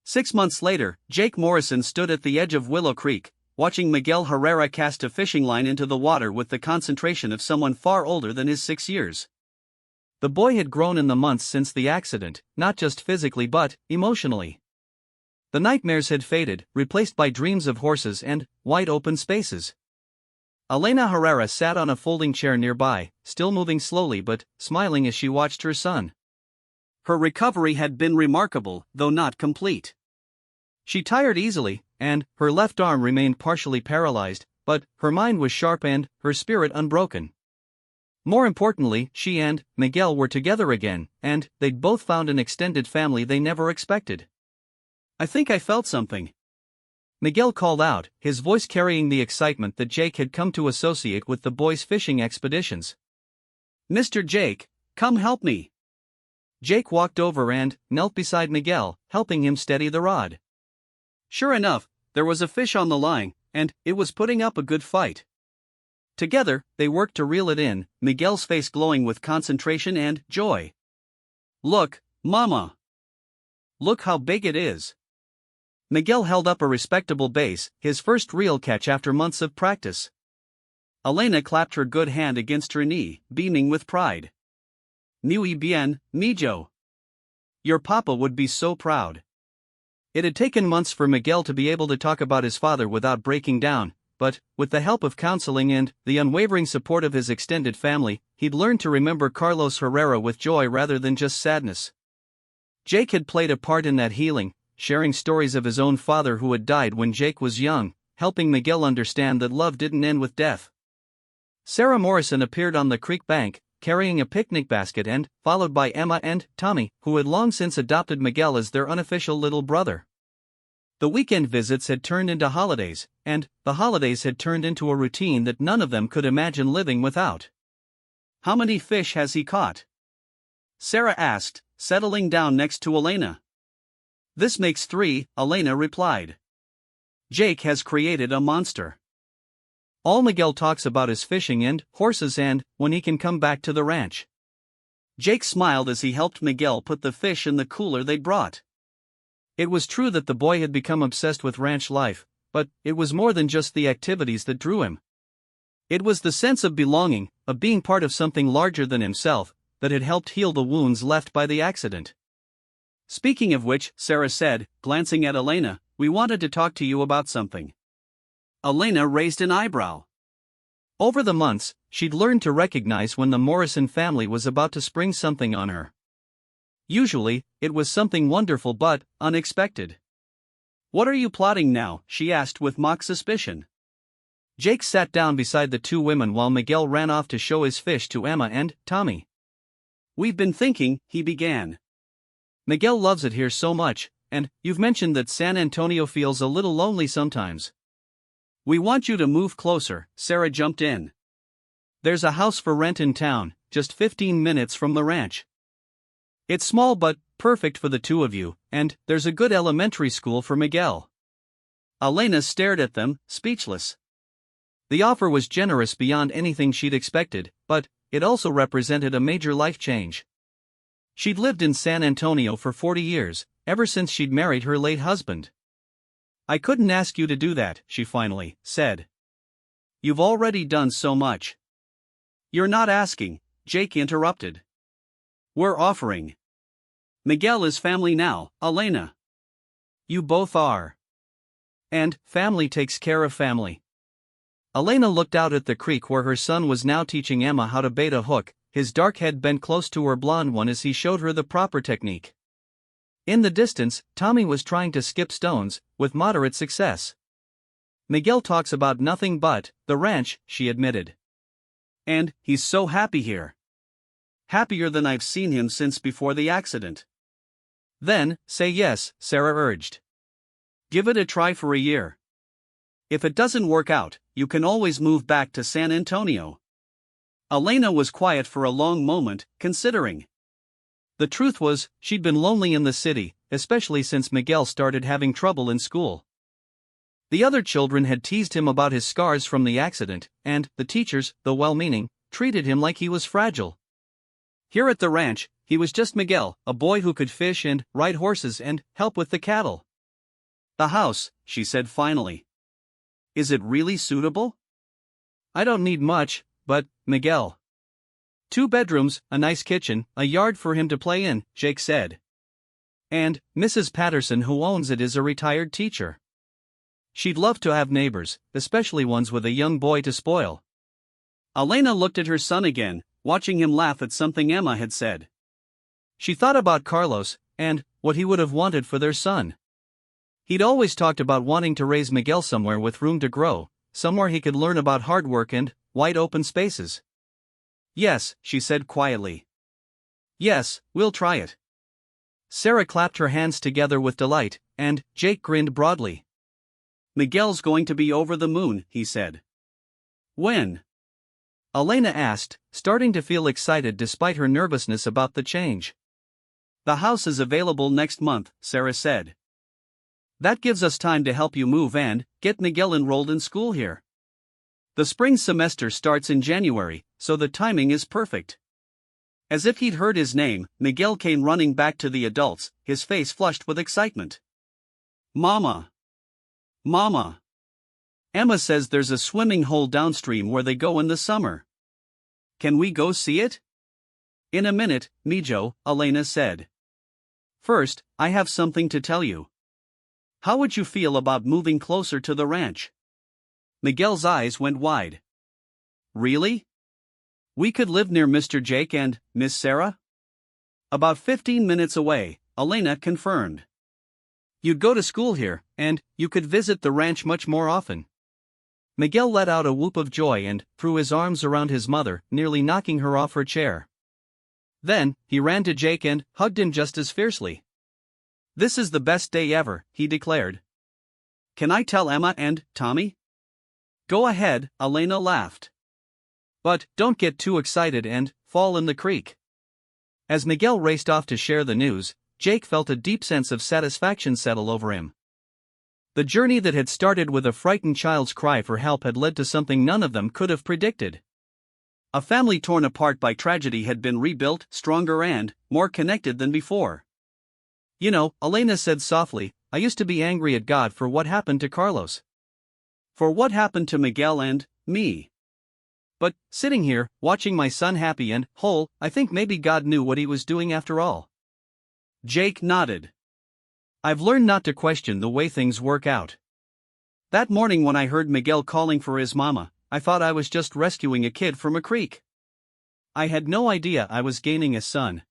6 months later, Jake Morrison stood at the edge of Willow Creek, watching Miguel Herrera cast a fishing line into the water with the concentration of someone far older than his 6 years. The boy had grown in the months since the accident, not just physically but emotionally. The nightmares had faded, replaced by dreams of horses and wide open spaces. Elena Herrera sat on a folding chair nearby, still moving slowly but smiling as she watched her son. Her recovery had been remarkable, though not complete. She tired easily, and her left arm remained partially paralyzed, but her mind was sharp and her spirit unbroken. More importantly, she and Miguel were together again, and they'd both found an extended family they never expected. "I think I felt something," Miguel called out, his voice carrying the excitement that Jake had come to associate with the boys' fishing expeditions. "Mr. Jake, come help me." Jake walked over and knelt beside Miguel, helping him steady the rod. Sure enough, there was a fish on the line, and it was putting up a good fight. Together, they worked to reel it in, Miguel's face glowing with concentration and joy. "Look, Mama! Look how big it is." Miguel held up a respectable bass, his first real catch after months of practice. Elena clapped her good hand against her knee, beaming with pride. "Muy bien, mijo. Your papa would be so proud." It had taken months for Miguel to be able to talk about his father without breaking down, but, with the help of counseling and the unwavering support of his extended family, he'd learned to remember Carlos Herrera with joy rather than just sadness. Jake had played a part in that healing, sharing stories of his own father who had died when Jake was young, helping Miguel understand that love didn't end with death. Sarah Morrison appeared on the creek bank, carrying a picnic basket and followed by Emma and Tommy, who had long since adopted Miguel as their unofficial little brother. The weekend visits had turned into holidays, and the holidays had turned into a routine that none of them could imagine living without. "How many fish has he caught?" Sarah asked, settling down next to Elena. "This makes 3, Elena replied. "Jake has created a monster. All Miguel talks about is fishing and horses and when he can come back to the ranch." Jake smiled as he helped Miguel put the fish in the cooler they'd brought. It was true that the boy had become obsessed with ranch life, but it was more than just the activities that drew him. It was the sense of belonging, of being part of something larger than himself, that had helped heal the wounds left by the accident. "Speaking of which," Sarah said, glancing at Elena, "we wanted to talk to you about something." Elena raised an eyebrow. Over the months, she'd learned to recognize when the Morrison family was about to spring something on her. Usually, it was something wonderful but unexpected. "What are you plotting now?" she asked with mock suspicion. Jake sat down beside the two women while Miguel ran off to show his fish to Emma and Tommy. "We've been thinking," he began. "Miguel loves it here so much, and you've mentioned that San Antonio feels a little lonely sometimes. We want you to move closer," Sarah jumped in. "There's a house for rent in town, just 15 minutes from the ranch. It's small but perfect for the two of you, and there's a good elementary school for Miguel." Elena stared at them, speechless. The offer was generous beyond anything she'd expected, but it also represented a major life change. She'd lived in San Antonio for 40 years, ever since she'd married her late husband. "I couldn't ask you to do that," she finally said. "You've already done so much." "You're not asking," Jake interrupted. "We're offering. Miguel is family now, Elena. You both are. And family takes care of family." Elena looked out at the creek where her son was now teaching Emma how to bait a hook, his dark head bent close to her blonde one as he showed her the proper technique. In the distance, Tommy was trying to skip stones, with moderate success. "Miguel talks about nothing but the ranch," she admitted. "And he's so happy here. Happier than I've seen him since before the accident." "Then, say yes," Sarah urged. "Give it a try for a year. If it doesn't work out, you can always move back to San Antonio." Elena was quiet for a long moment, considering. The truth was, she'd been lonely in the city, especially since Miguel started having trouble in school. The other children had teased him about his scars from the accident, and the teachers, though well-meaning, treated him like he was fragile. Here at the ranch, he was just Miguel, a boy who could fish and ride horses and help with the cattle. The house, she said finally. Is it really suitable? I don't need much, but, Miguel. 2 bedrooms, a nice kitchen, a yard for him to play in, Jake said. And, Mrs. Patterson who owns it is a retired teacher. She'd love to have neighbors, especially ones with a young boy to spoil. Elena looked at her son again, watching him laugh at something Emma had said. She thought about Carlos, and what he would have wanted for their son. He'd always talked about wanting to raise Miguel somewhere with room to grow, somewhere he could learn about hard work and wide open spaces. Yes, she said quietly. Yes, we'll try it. Sarah clapped her hands together with delight, and Jake grinned broadly. Miguel's going to be over the moon, he said. When? Elena asked, starting to feel excited despite her nervousness about the change. The house is available next month, Sarah said. That gives us time to help you move and get Miguel enrolled in school here. The spring semester starts in January, so the timing is perfect. As if he'd heard his name, Miguel came running back to the adults, his face flushed with excitement. Mama! Mama! Emma says there's a swimming hole downstream where they go in the summer. Can we go see it? In a minute, Mijo, Elena said. First, I have something to tell you. How would you feel about moving closer to the ranch? Miguel's eyes went wide. Really? We could live near Mr. Jake and Miss Sarah? About 15 minutes away, Elena confirmed. You'd go to school here, and you could visit the ranch much more often. Miguel let out a whoop of joy and threw his arms around his mother, nearly knocking her off her chair. Then, he ran to Jake and hugged him just as fiercely. This is the best day ever, he declared. Can I tell Emma and Tommy? Go ahead, Elena laughed. But don't get too excited and fall in the creek. As Miguel raced off to share the news, Jake felt a deep sense of satisfaction settle over him. The journey that had started with a frightened child's cry for help had led to something none of them could have predicted. A family torn apart by tragedy had been rebuilt, stronger and more connected than before. You know, Elena said softly, I used to be angry at God for what happened to Carlos. For what happened to Miguel and me. But, sitting here, watching my son happy and whole, I think maybe God knew what he was doing after all. Jake nodded. I've learned not to question the way things work out. That morning when I heard Miguel calling for his mama, I thought I was just rescuing a kid from a creek. I had no idea I was gaining a son.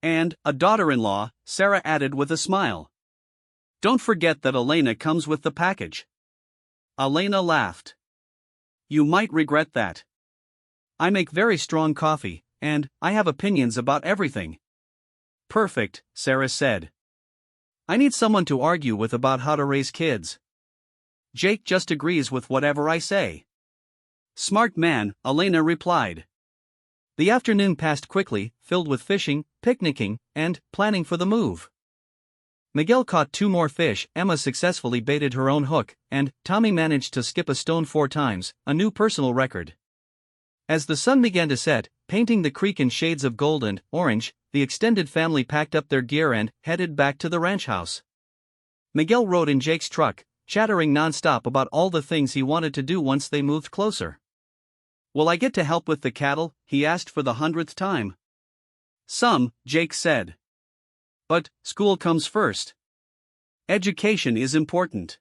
And a daughter-in-law, Sarah added with a smile. Don't forget that Elena comes with the package. Elena laughed. You might regret that. I make very strong coffee, and I have opinions about everything. Perfect, Sarah said. I need someone to argue with about how to raise kids. Jake just agrees with whatever I say. Smart man, Elena replied. The afternoon passed quickly, filled with fishing, picnicking, and planning for the move. Miguel caught 2 more fish, Emma successfully baited her own hook, and Tommy managed to skip a stone 4 times, a new personal record. As the sun began to set, painting the creek in shades of gold and orange, the extended family packed up their gear and headed back to the ranch house. Miguel rode in Jake's truck, chattering nonstop about all the things he wanted to do once they moved closer. Will I get to help with the cattle? He asked for the 100th time. Some, Jake said. But school comes first. Education is important.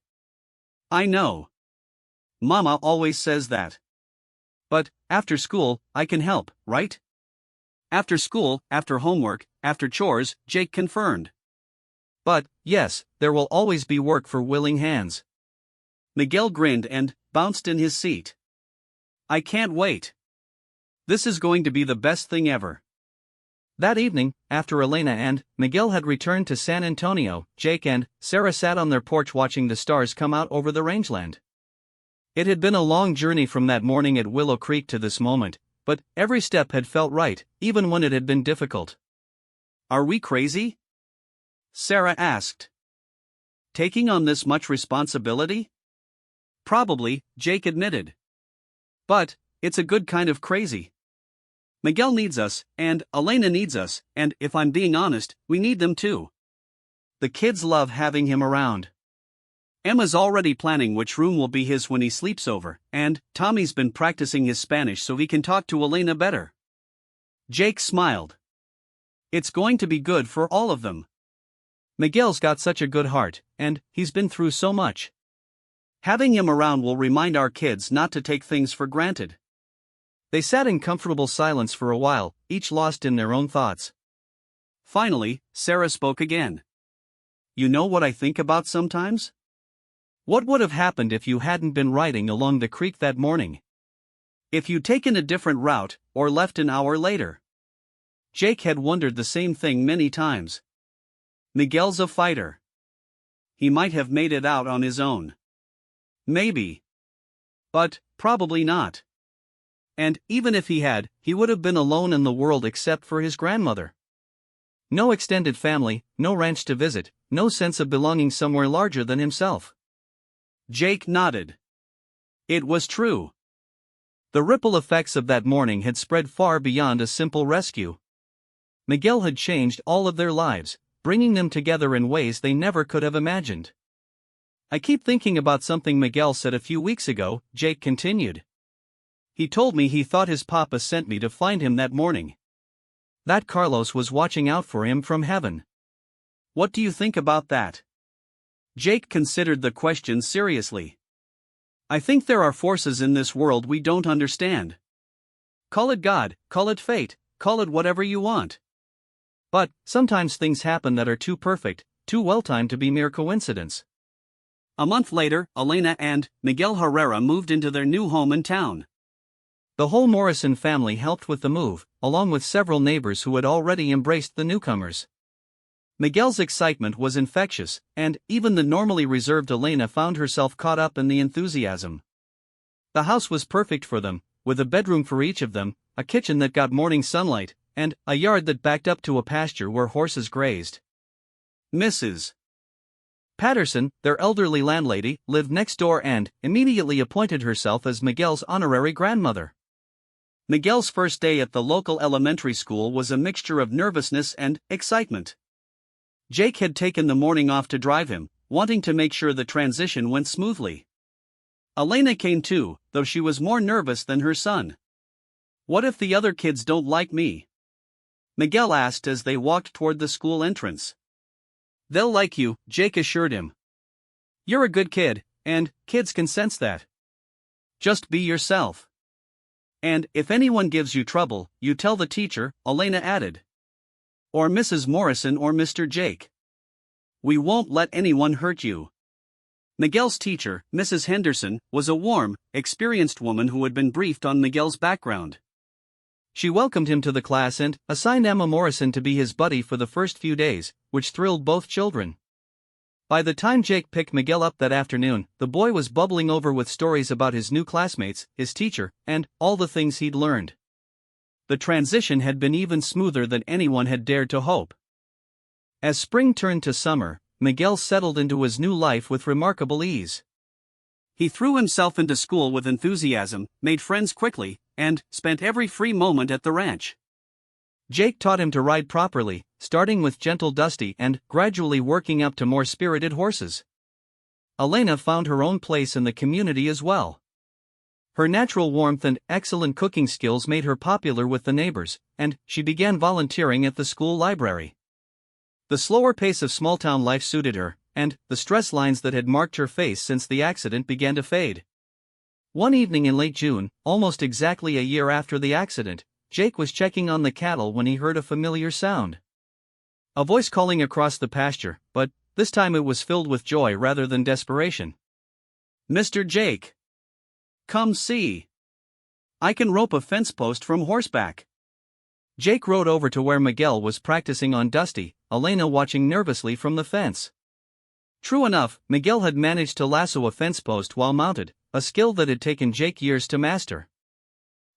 I know. Mama always says that. But after school, I can help, right? After school, after homework, after chores, Jake confirmed. But, yes, there will always be work for willing hands. Miguel grinned and bounced in his seat. I can't wait. This is going to be the best thing ever. That evening, after Elena and Miguel had returned to San Antonio, Jake and Sarah sat on their porch watching the stars come out over the rangeland. It had been a long journey from that morning at Willow Creek to this moment, but every step had felt right, even when it had been difficult. Are we crazy? Sarah asked. Taking on this much responsibility? Probably, Jake admitted. But it's a good kind of crazy. Miguel needs us, and Elena needs us, and if I'm being honest, we need them too. The kids love having him around. Emma's already planning which room will be his when he sleeps over, and Tommy's been practicing his Spanish so he can talk to Elena better. Jake smiled. It's going to be good for all of them. Miguel's got such a good heart, and he's been through so much. Having him around will remind our kids not to take things for granted. They sat in comfortable silence for a while, each lost in their own thoughts. Finally, Sarah spoke again. You know what I think about sometimes? What would have happened if you hadn't been riding along the creek that morning? If you'd taken a different route, or left an hour later? Jake had wondered the same thing many times. Miguel's a fighter. He might have made it out on his own. Maybe. But probably not. And even if he had, he would have been alone in the world except for his grandmother. No extended family, no ranch to visit, no sense of belonging somewhere larger than himself. Jake nodded. It was true. The ripple effects of that morning had spread far beyond a simple rescue. Miguel had changed all of their lives, bringing them together in ways they never could have imagined. I keep thinking about something Miguel said a few weeks ago, Jake continued. He told me he thought his papa sent me to find him that morning. That Carlos was watching out for him from heaven. What do you think about that? Jake considered the question seriously. I think there are forces in this world we don't understand. Call it God, call it fate, call it whatever you want. But sometimes things happen that are too perfect, too well-timed to be mere coincidence. A month later, Elena and Miguel Herrera moved into their new home in town. The whole Morrison family helped with the move, along with several neighbors who had already embraced the newcomers. Miguel's excitement was infectious, and even the normally reserved Elena found herself caught up in the enthusiasm. The house was perfect for them, with a bedroom for each of them, a kitchen that got morning sunlight, and a yard that backed up to a pasture where horses grazed. Mrs. Patterson, their elderly landlady, lived next door and immediately appointed herself as Miguel's honorary grandmother. Miguel's first day at the local elementary school was a mixture of nervousness and excitement. Jake had taken the morning off to drive him, wanting to make sure the transition went smoothly. Elena came too, though she was more nervous than her son. What if the other kids don't like me? Miguel asked as they walked toward the school entrance. They'll like you, Jake assured him. You're a good kid, and kids can sense that. Just be yourself. And if anyone gives you trouble, you tell the teacher, Elena added. Or Mrs. Morrison or Mr. Jake. We won't let anyone hurt you. Miguel's teacher, Mrs. Henderson, was a warm, experienced woman who had been briefed on Miguel's background. She welcomed him to the class and assigned Emma Morrison to be his buddy for the first few days, which thrilled both children. By the time Jake picked Miguel up that afternoon, the boy was bubbling over with stories about his new classmates, his teacher, and all the things he'd learned. The transition had been even smoother than anyone had dared to hope. As spring turned to summer, Miguel settled into his new life with remarkable ease. He threw himself into school with enthusiasm, made friends quickly, and spent every free moment at the ranch. Jake taught him to ride properly, starting with gentle Dusty and gradually working up to more spirited horses. Elena found her own place in the community as well. Her natural warmth and excellent cooking skills made her popular with the neighbors, and she began volunteering at the school library. The slower pace of small-town life suited her, and the stress lines that had marked her face since the accident began to fade. One evening in late June, almost exactly a year after the accident, Jake was checking on the cattle when he heard a familiar sound. A voice calling across the pasture, but this time it was filled with joy rather than desperation. Mr. Jake! Come see! I can rope a fence post from horseback. Jake rode over to where Miguel was practicing on Dusty, Elena watching nervously from the fence. True enough, Miguel had managed to lasso a fence post while mounted, a skill that had taken Jake years to master.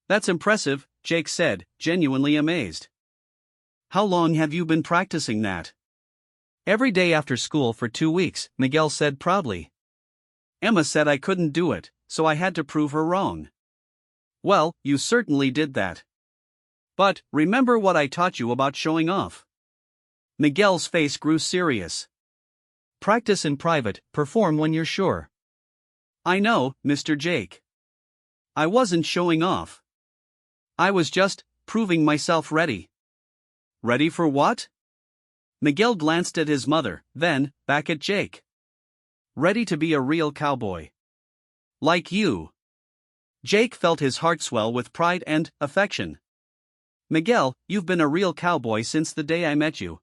That's impressive, Jake said, genuinely amazed. How long have you been practicing that? Every day after school for 2 weeks, Miguel said proudly. Emma said I couldn't do it, so I had to prove her wrong. Well, you certainly did that. But remember what I taught you about showing off. Miguel's face grew serious. Practice in private, perform when you're sure. I know, Mr. Jake. I wasn't showing off. I was just proving myself ready. Ready for what? Miguel glanced at his mother, then back at Jake. Ready to be a real cowboy. Like you. Jake felt his heart swell with pride and affection. Miguel, you've been a real cowboy since the day I met you.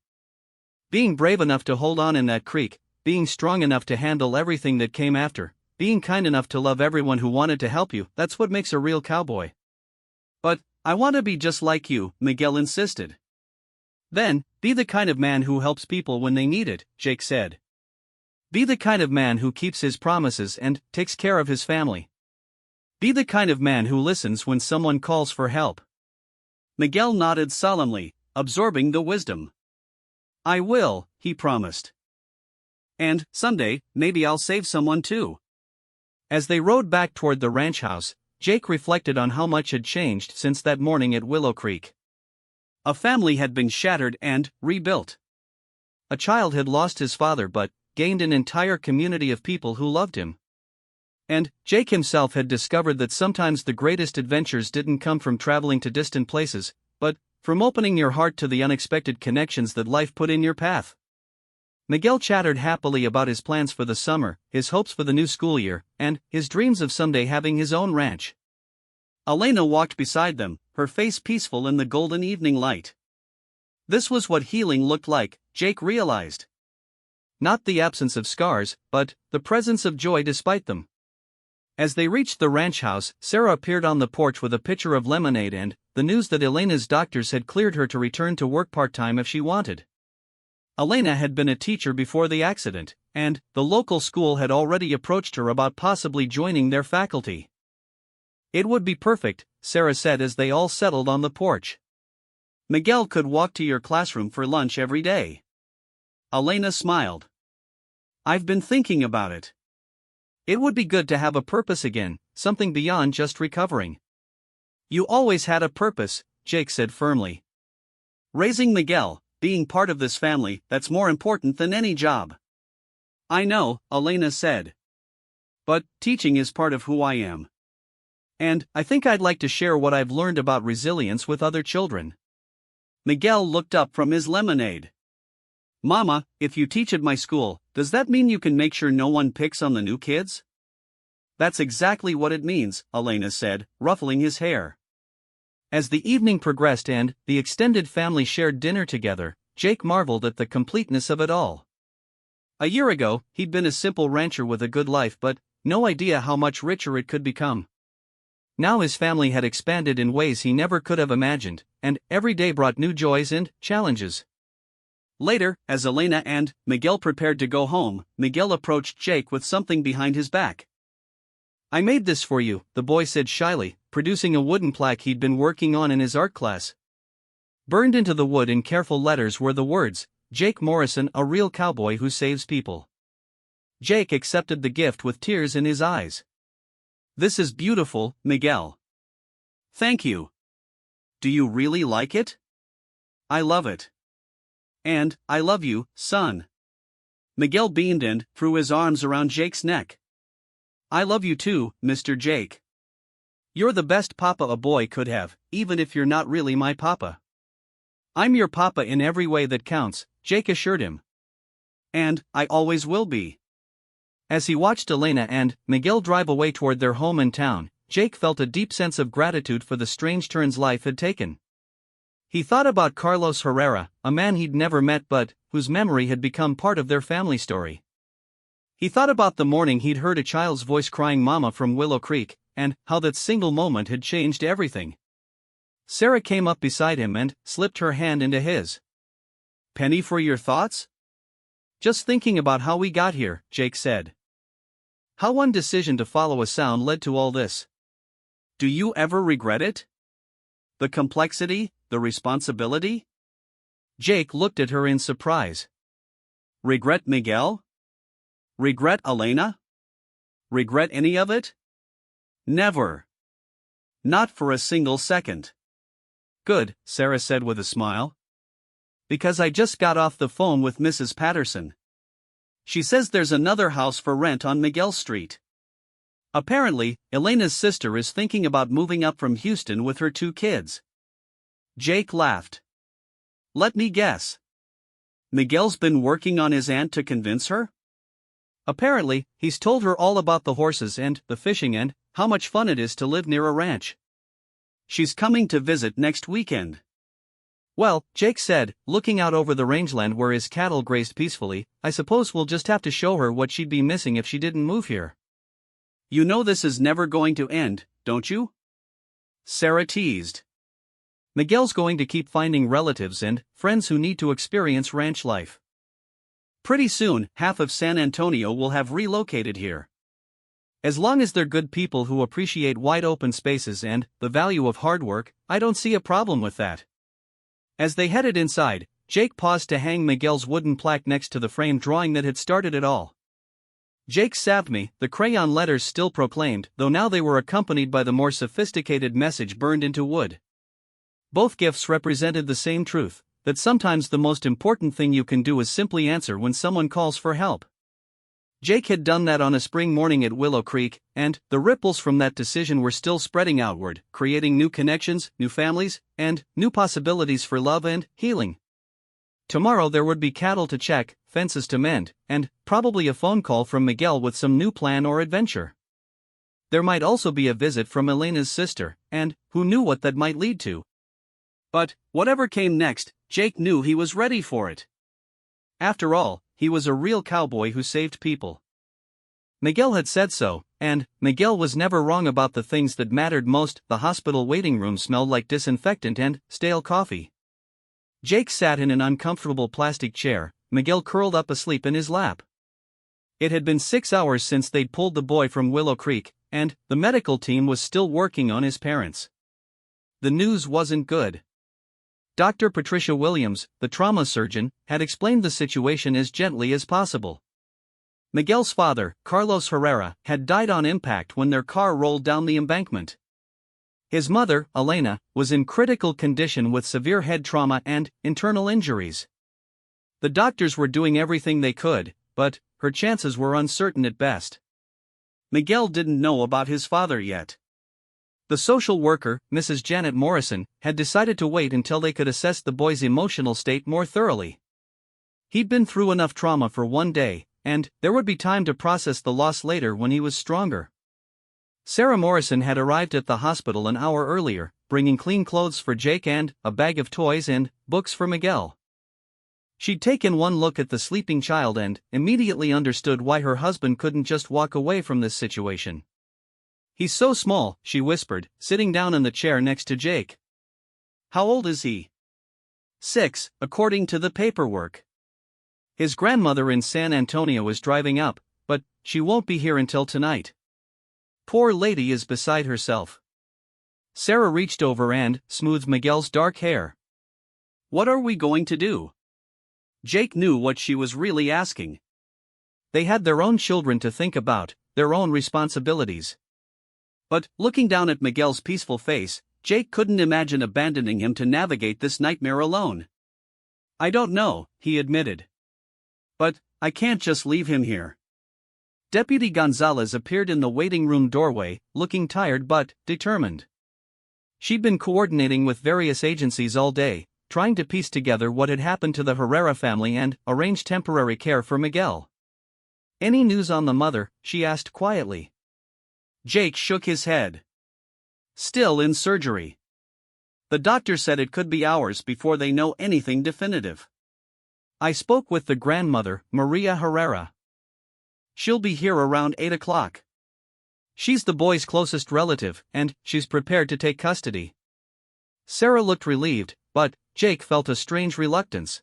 Being brave enough to hold on in that creek, being strong enough to handle everything that came after, being kind enough to love everyone who wanted to help you, that's what makes a real cowboy. But, I want to be just like you, Miguel insisted. Then, be the kind of man who helps people when they need it, Jake said. Be the kind of man who keeps his promises and takes care of his family. Be the kind of man who listens when someone calls for help. Miguel nodded solemnly, absorbing the wisdom. I will, he promised. And, someday, maybe I'll save someone too. As they rode back toward the ranch house, Jake reflected on how much had changed since that morning at Willow Creek. A family had been shattered and rebuilt. A child had lost his father but gained an entire community of people who loved him. And Jake himself had discovered that sometimes the greatest adventures didn't come from traveling to distant places, but from opening your heart to the unexpected connections that life put in your path. Miguel chattered happily about his plans for the summer, his hopes for the new school year, and his dreams of someday having his own ranch. Elena walked beside them, her face peaceful in the golden evening light. This was what healing looked like, Jake realized. Not the absence of scars, but the presence of joy despite them. As they reached the ranch house, Sarah appeared on the porch with a pitcher of lemonade and the news that Elena's doctors had cleared her to return to work part-time if she wanted. Elena had been a teacher before the accident, and the local school had already approached her about possibly joining their faculty. It would be perfect, Sarah said as they all settled on the porch. Miguel could walk to your classroom for lunch every day. Elena smiled. I've been thinking about it. It would be good to have a purpose again, something beyond just recovering. You always had a purpose, Jake said firmly. Raising Miguel, being part of this family, that's more important than any job. I know, Elena said. But teaching is part of who I am. And I think I'd like to share what I've learned about resilience with other children. Miguel looked up from his lemonade. Mama, if you teach at my school, does that mean you can make sure no one picks on the new kids? That's exactly what it means, Elena said, ruffling his hair. As the evening progressed and the extended family shared dinner together, Jake marveled at the completeness of it all. A year ago, he'd been a simple rancher with a good life but no idea how much richer it could become. Now his family had expanded in ways he never could have imagined, and every day brought new joys and challenges. Later, as Elena and Miguel prepared to go home, Miguel approached Jake with something behind his back. I made this for you, the boy said shyly, producing a wooden plaque he'd been working on in his art class. Burned into the wood in careful letters were the words, Jake Morrison, a real cowboy who saves people. Jake accepted the gift with tears in his eyes. This is beautiful, Miguel. Thank you. Do you really like it? I love it. And, I love you, son. Miguel beamed and threw his arms around Jake's neck. I love you too, Mr. Jake. You're the best papa a boy could have, even if you're not really my papa. I'm your papa in every way that counts, Jake assured him. And, I always will be. As he watched Elena and Miguel drive away toward their home in town, Jake felt a deep sense of gratitude for the strange turns life had taken. He thought about Carlos Herrera, a man he'd never met but whose memory had become part of their family story. He thought about the morning he'd heard a child's voice crying Mama from Willow Creek, and how that single moment had changed everything. Sarah came up beside him and slipped her hand into his. Penny for your thoughts? Just thinking about how we got here, Jake said. How one decision to follow a sound led to all this. Do you ever regret it? The complexity, the responsibility? Jake looked at her in surprise. Regret Miguel? Regret Elena? Regret any of it? Never. Not for a single second. Good, Sarah said with a smile. Because I just got off the phone with Mrs. Patterson. She says there's another house for rent on Miguel Street. Apparently, Elena's sister is thinking about moving up from Houston with her 2 kids. Jake laughed. Let me guess. Miguel's been working on his aunt to convince her? Apparently, he's told her all about the horses and the fishing and how much fun it is to live near a ranch. She's coming to visit next weekend. Well, Jake said, looking out over the rangeland where his cattle grazed peacefully, I suppose we'll just have to show her what she'd be missing if she didn't move here. You know this is never going to end, don't you? Sarah teased. Miguel's going to keep finding relatives and friends who need to experience ranch life. Pretty soon, half of San Antonio will have relocated here. As long as they're good people who appreciate wide open spaces and the value of hard work, I don't see a problem with that. As they headed inside, Jake paused to hang Miguel's wooden plaque next to the frame drawing that had started it all. Jake saved me, the crayon letters still proclaimed, though now they were accompanied by the more sophisticated message burned into wood. Both gifts represented the same truth, that sometimes the most important thing you can do is simply answer when someone calls for help. Jake had done that on a spring morning at Willow Creek, and the ripples from that decision were still spreading outward, creating new connections, new families, and new possibilities for love and healing. Tomorrow there would be cattle to check, fences to mend, and probably a phone call from Miguel with some new plan or adventure. There might also be a visit from Elena's sister, and who knew what that might lead to. But whatever came next, Jake knew he was ready for it. After all, he was a real cowboy who saved people. Miguel had said so, and Miguel was never wrong about the things that mattered most. The hospital waiting room smelled like disinfectant and stale coffee. Jake sat in an uncomfortable plastic chair, Miguel curled up asleep in his lap. It had been 6 hours since they'd pulled the boy from Willow Creek, and the medical team was still working on his parents. The news wasn't good. Dr. Patricia Williams, the trauma surgeon, had explained the situation as gently as possible. Miguel's father, Carlos Herrera, had died on impact when their car rolled down the embankment. His mother, Elena, was in critical condition with severe head trauma and internal injuries. The doctors were doing everything they could, but her chances were uncertain at best. Miguel didn't know about his father yet. The social worker, Mrs. Janet Morrison, had decided to wait until they could assess the boy's emotional state more thoroughly. He'd been through enough trauma for one day, and there would be time to process the loss later when he was stronger. Sarah Morrison had arrived at the hospital an hour earlier, bringing clean clothes for Jake and a bag of toys and books for Miguel. She'd taken one look at the sleeping child and immediately understood why her husband couldn't just walk away from this situation. He's so small, she whispered, sitting down in the chair next to Jake. How old is he? 6, according to the paperwork. His grandmother in San Antonio is driving up, but she won't be here until tonight. Poor lady is beside herself. Sarah reached over and smoothed Miguel's dark hair. What are we going to do? Jake knew what she was really asking. They had their own children to think about, their own responsibilities. But, looking down at Miguel's peaceful face, Jake couldn't imagine abandoning him to navigate this nightmare alone. I don't know, he admitted. But I can't just leave him here. Deputy Gonzalez appeared in the waiting room doorway, looking tired but determined. She'd been coordinating with various agencies all day, trying to piece together what had happened to the Herrera family and arrange temporary care for Miguel. Any news on the mother? She asked quietly. Jake shook his head. Still in surgery. The doctor said it could be hours before they know anything definitive. I spoke with the grandmother, Maria Herrera. She'll be here around 8 o'clock. She's the boy's closest relative, and she's prepared to take custody. Sarah looked relieved, but Jake felt a strange reluctance.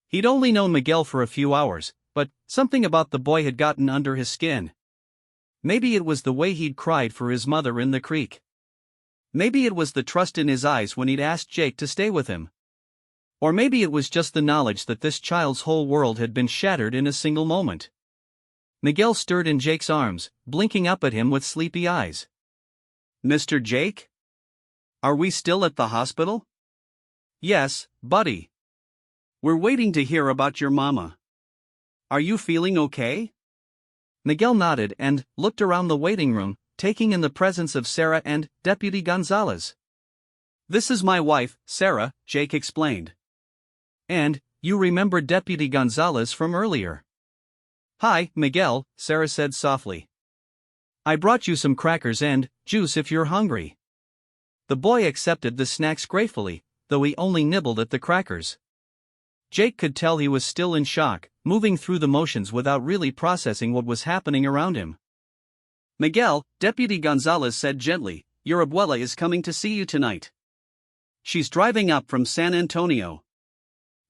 He'd only known Miguel for a few hours, but something about the boy had gotten under his skin. Maybe it was the way he'd cried for his mother in the creek. Maybe it was the trust in his eyes when he'd asked Jake to stay with him. Or maybe it was just the knowledge that this child's whole world had been shattered in a single moment. Miguel stirred in Jake's arms, blinking up at him with sleepy eyes. Mr. Jake? Are we still at the hospital? Yes, buddy. We're waiting to hear about your mama. Are you feeling okay? Miguel nodded and looked around the waiting room, taking in the presence of Sarah and Deputy Gonzalez. This is my wife, Sarah, Jake explained. And, you remember Deputy Gonzalez from earlier? Hi, Miguel, Sarah said softly. I brought you some crackers and juice if you're hungry. The boy accepted the snacks gratefully, though he only nibbled at the crackers. Jake could tell he was still in shock, moving through the motions without really processing what was happening around him. Miguel, Deputy Gonzalez said gently, your abuela is coming to see you tonight. She's driving up from San Antonio.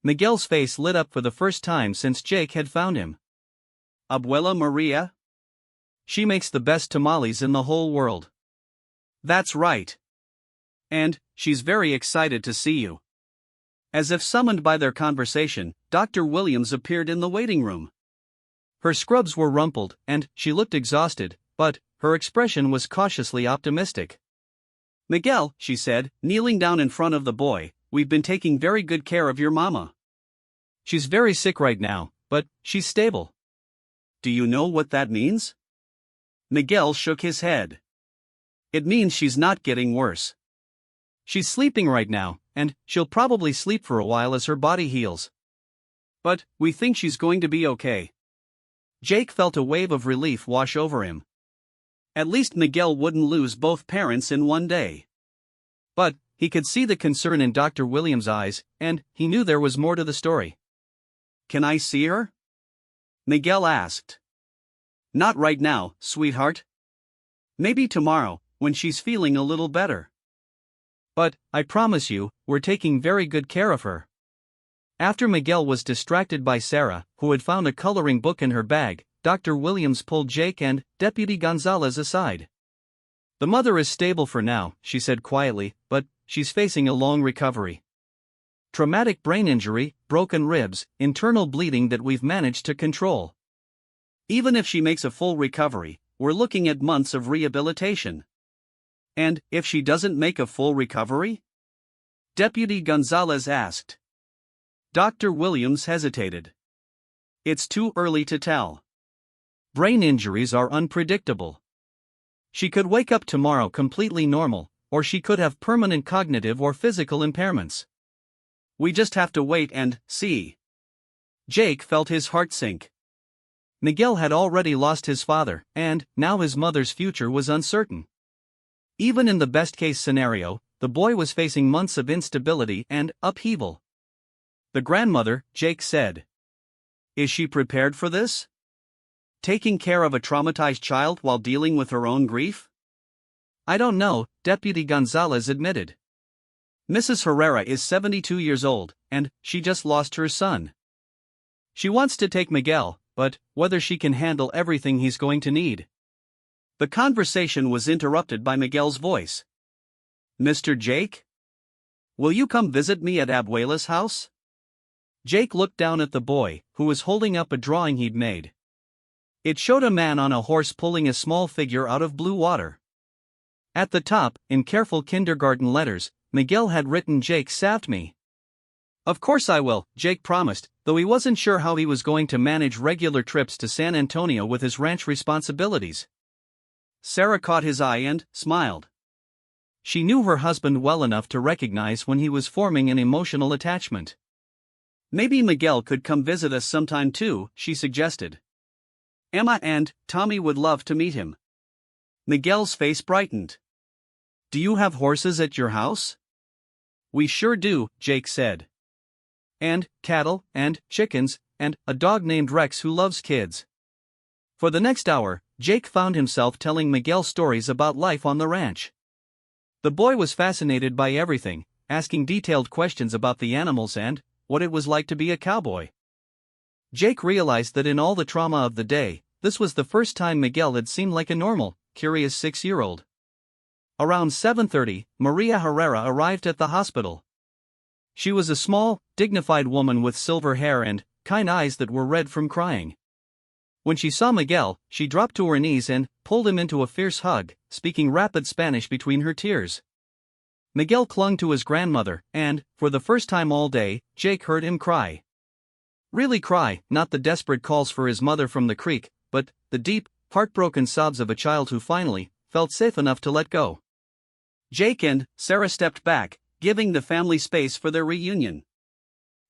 Miguel's face lit up for the first time since Jake had found him. Abuela Maria? She makes the best tamales in the whole world. That's right. And, she's very excited to see you. As if summoned by their conversation, Dr. Williams appeared in the waiting room. Her scrubs were rumpled, and she looked exhausted, but her expression was cautiously optimistic. Miguel, she said, kneeling down in front of the boy, we've been taking very good care of your mama. She's very sick right now, but she's stable. Do you know what that means? Miguel shook his head. It means she's not getting worse. She's sleeping right now, and she'll probably sleep for a while as her body heals. But we think she's going to be okay. Jake felt a wave of relief wash over him. At least Miguel wouldn't lose both parents in one day. But he could see the concern in Dr. Williams' eyes, and he knew there was more to the story. Can I see her? Miguel asked. Not right now, sweetheart. Maybe tomorrow, when she's feeling a little better. But, I promise you, we're taking very good care of her. After Miguel was distracted by Sarah, who had found a coloring book in her bag, Dr. Williams pulled Jake and Deputy Gonzalez aside. The mother is stable for now, she said quietly, but she's facing a long recovery. Traumatic brain injury, broken ribs, internal bleeding that we've managed to control. Even if she makes a full recovery, we're looking at months of rehabilitation. And if she doesn't make a full recovery? Deputy Gonzalez asked. Dr. Williams hesitated. It's too early to tell. Brain injuries are unpredictable. She could wake up tomorrow completely normal, or she could have permanent cognitive or physical impairments. We just have to wait and see. Jake felt his heart sink. Miguel had already lost his father, and now his mother's future was uncertain. Even in the best-case scenario, the boy was facing months of instability and upheaval. The grandmother, Jake said. Is she prepared for this? Taking care of a traumatized child while dealing with her own grief? I don't know, Deputy Gonzalez admitted. Mrs. Herrera is 72 years old, and she just lost her son. She wants to take Miguel, but whether she can handle everything he's going to need. The conversation was interrupted by Miguel's voice. Mr. Jake? Will you come visit me at Abuela's house? Jake looked down at the boy, who was holding up a drawing he'd made. It showed a man on a horse pulling a small figure out of blue water. At the top, in careful kindergarten letters, Miguel had written Jake saved me. Of course I will, Jake promised, though he wasn't sure how he was going to manage regular trips to San Antonio with his ranch responsibilities. Sarah caught his eye and smiled. She knew her husband well enough to recognize when he was forming an emotional attachment. Maybe Miguel could come visit us sometime too, she suggested. Emma and Tommy would love to meet him. Miguel's face brightened. Do you have horses at your house? We sure do, Jake said. And cattle, and chickens, and a dog named Rex who loves kids. For the next hour, Jake found himself telling Miguel stories about life on the ranch. The boy was fascinated by everything, asking detailed questions about the animals and what it was like to be a cowboy. Jake realized that in all the trauma of the day, this was the first time Miguel had seemed like a normal, curious 6-year-old. Around 7:30, Maria Herrera arrived at the hospital. She was a small, dignified woman with silver hair and kind eyes that were red from crying. When she saw Miguel, she dropped to her knees and pulled him into a fierce hug, speaking rapid Spanish between her tears. Miguel clung to his grandmother, and, for the first time all day, Jake heard him cry. really cry, not the desperate calls for his mother from the creek, but the deep, heartbroken sobs of a child who finally felt safe enough to let go. Jake and Sarah stepped back, giving the family space for their reunion.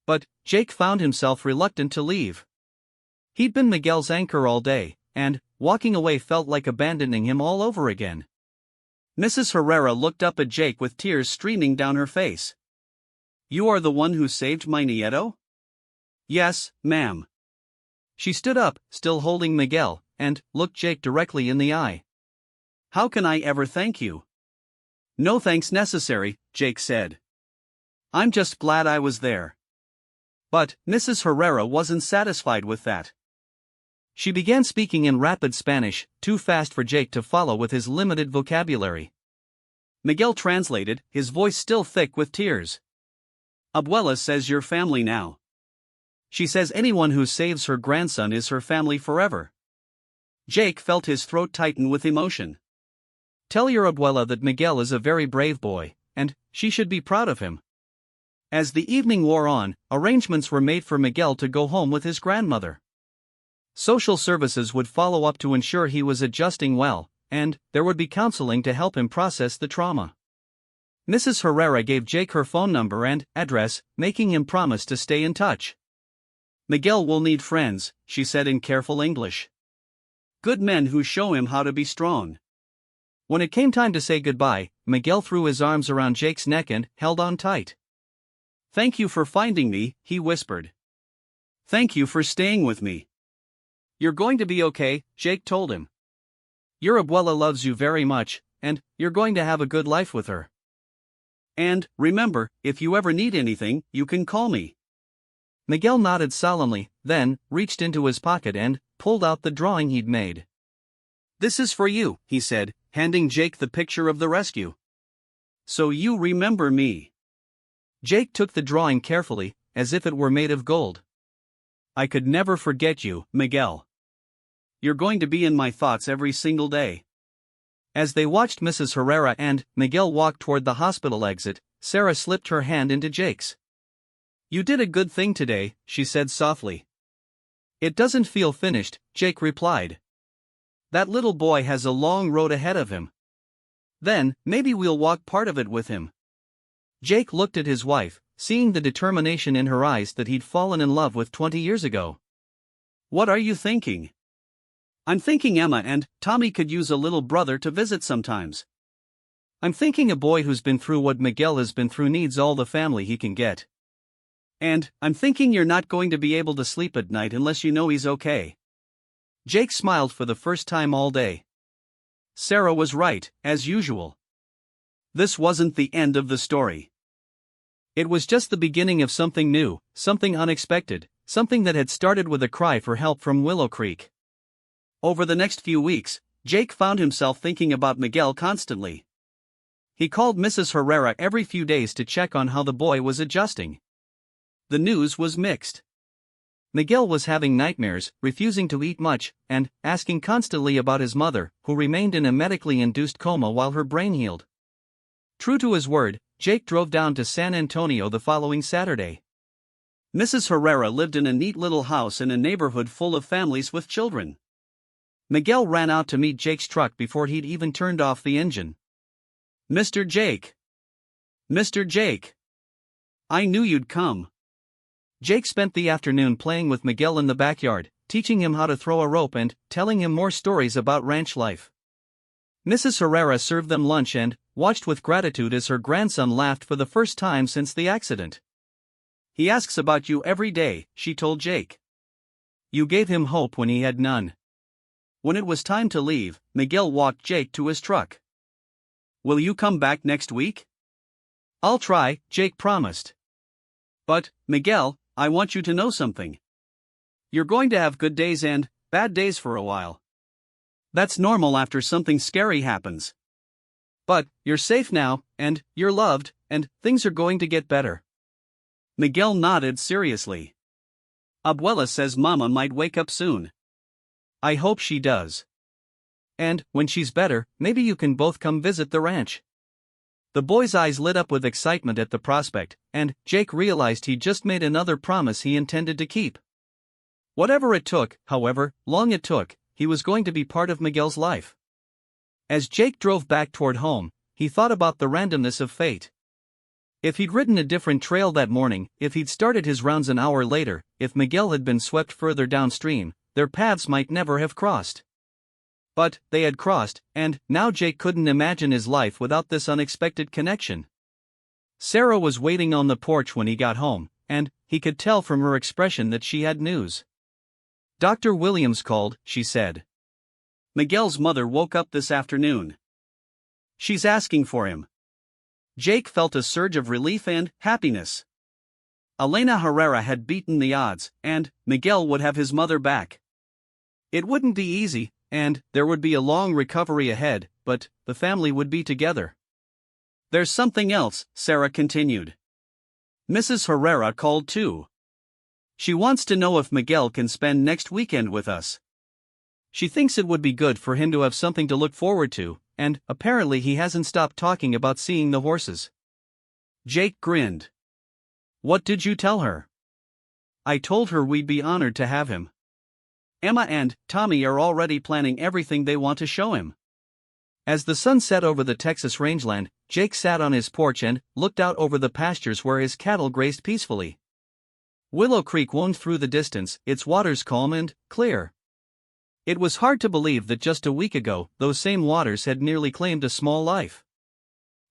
But Jake found himself reluctant to leave. He'd been Miguel's anchor all day, and walking away felt like abandoning him all over again. Mrs. Herrera looked up at Jake with tears streaming down her face. "You are the one who saved my nieto?" "Yes, ma'am." She stood up, still holding Miguel, and looked Jake directly in the eye. "How can I ever thank you?" "No thanks necessary," Jake said. "I'm just glad I was there." But Mrs. Herrera wasn't satisfied with that. She began speaking in rapid Spanish, too fast for Jake to follow with his limited vocabulary. Miguel translated, his voice still thick with tears. "Abuela says you're family now. She says anyone who saves her grandson is her family forever." Jake felt his throat tighten with emotion. "Tell your abuela that Miguel is a very brave boy, and she should be proud of him." As the evening wore on, arrangements were made for Miguel to go home with his grandmother. Social services would follow up to ensure he was adjusting well, and there would be counseling to help him process the trauma. Mrs. Herrera gave Jake her phone number and address, making him promise to stay in touch. "Miguel will need friends," she said in careful English. "Good men who show him how to be strong." When it came time to say goodbye, Miguel threw his arms around Jake's neck and held on tight. "Thank you for finding me," he whispered. "Thank you for staying with me." "You're going to be okay," Jake told him. "Your abuela loves you very much, and you're going to have a good life with her. And remember, if you ever need anything, you can call me." Miguel nodded solemnly, then reached into his pocket and pulled out the drawing he'd made. "This is for you," he said, handing Jake the picture of the rescue. "So you remember me." Jake took the drawing carefully, as if it were made of gold. "I could never forget you, Miguel. You're going to be in my thoughts every single day." As they watched Mrs. Herrera and Miguel walk toward the hospital exit, Sarah slipped her hand into Jake's. "You did a good thing today," she said softly. "It doesn't feel finished," Jake replied. "That little boy has a long road ahead of him. Then, maybe we'll walk part of it with him." Jake looked at his wife, seeing the determination in her eyes that he'd fallen in love with 20 years ago. "What are you thinking?" "I'm thinking Emma and Tommy could use a little brother to visit sometimes. I'm thinking a boy who's been through what Miguel has been through needs all the family he can get. And I'm thinking you're not going to be able to sleep at night unless you know he's okay." Jake smiled for the first time all day. Sarah was right, as usual. This wasn't the end of the story. It was just the beginning of something new, something unexpected, something that had started with a cry for help from Willow Creek. Over the next few weeks, Jake found himself thinking about Miguel constantly. He called Mrs. Herrera every few days to check on how the boy was adjusting. The news was mixed. Miguel was having nightmares, refusing to eat much, and asking constantly about his mother, who remained in a medically induced coma while her brain healed. True to his word, Jake drove down to San Antonio the following Saturday. Mrs. Herrera lived in a neat little house in a neighborhood full of families with children. Miguel ran out to meet Jake's truck before he'd even turned off the engine. "Mr. Jake! Mr. Jake! I knew you'd come." Jake spent the afternoon playing with Miguel in the backyard, teaching him how to throw a rope and telling him more stories about ranch life. Mrs. Herrera served them lunch and watched with gratitude as her grandson laughed for the first time since the accident. "He asks about you every day," she told Jake. "You gave him hope when he had none." When it was time to leave, Miguel walked Jake to his truck. "Will you come back next week?" "I'll try," Jake promised. "But, Miguel, I want you to know something. You're going to have good days and bad days for a while. That's normal after something scary happens. But you're safe now, and you're loved, and things are going to get better." Miguel nodded seriously. "Abuela says Mama might wake up soon." "I hope she does. And when she's better, maybe you can both come visit the ranch." The boy's eyes lit up with excitement at the prospect, and Jake realized he'd just made another promise he intended to keep. Whatever it took, however long it took, he was going to be part of Miguel's life. As Jake drove back toward home, he thought about the randomness of fate. If he'd ridden a different trail that morning, if he'd started his rounds an hour later, if Miguel had been swept further downstream, their paths might never have crossed. But they had crossed, and now Jake couldn't imagine his life without this unexpected connection. Sarah was waiting on the porch when he got home, and he could tell from her expression that she had news. "Dr. Williams called," she said. "Miguel's mother woke up this afternoon. She's asking for him." Jake felt a surge of relief and happiness. Elena Herrera had beaten the odds, and Miguel would have his mother back. It wouldn't be easy, and there would be a long recovery ahead, but the family would be together. "There's something else," Sarah continued. "Mrs. Herrera called too. She wants to know if Miguel can spend next weekend with us. She thinks it would be good for him to have something to look forward to, and apparently he hasn't stopped talking about seeing the horses." Jake grinned. "What did you tell her?" "I told her we'd be honored to have him. Emma and Tommy are already planning everything they want to show him." As the sun set over the Texas rangeland, Jake sat on his porch and looked out over the pastures where his cattle grazed peacefully. Willow Creek wound through the distance, its waters calm and clear. It was hard to believe that just a week ago, those same waters had nearly claimed a small life.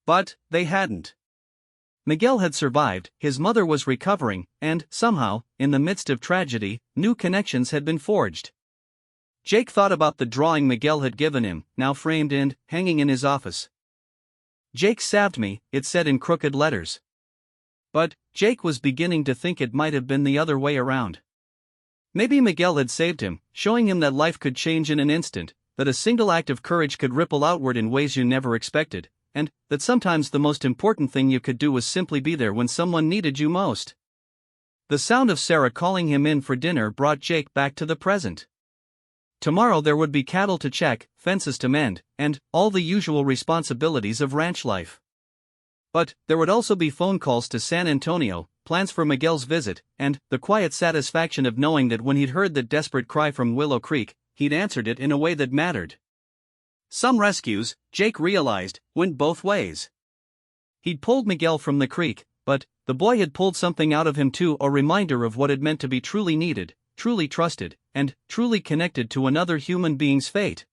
But they hadn't. Miguel had survived, his mother was recovering, and somehow, in the midst of tragedy, new connections had been forged. Jake thought about the drawing Miguel had given him, now framed and hanging in his office. "Jake saved me," it said in crooked letters. But Jake was beginning to think it might have been the other way around. Maybe Miguel had saved him, showing him that life could change in an instant, that a single act of courage could ripple outward in ways you never expected, and that sometimes the most important thing you could do was simply be there when someone needed you most. The sound of Sarah calling him in for dinner brought Jake back to the present. Tomorrow there would be cattle to check, fences to mend, and all the usual responsibilities of ranch life. But there would also be phone calls to San Antonio, plans for Miguel's visit, and the quiet satisfaction of knowing that when he'd heard that desperate cry from Willow Creek, he'd answered it in a way that mattered. Some rescues, Jake realized, went both ways. He'd pulled Miguel from the creek, but the boy had pulled something out of him too, a reminder of what it meant to be truly needed, truly trusted, and truly connected to another human being's fate.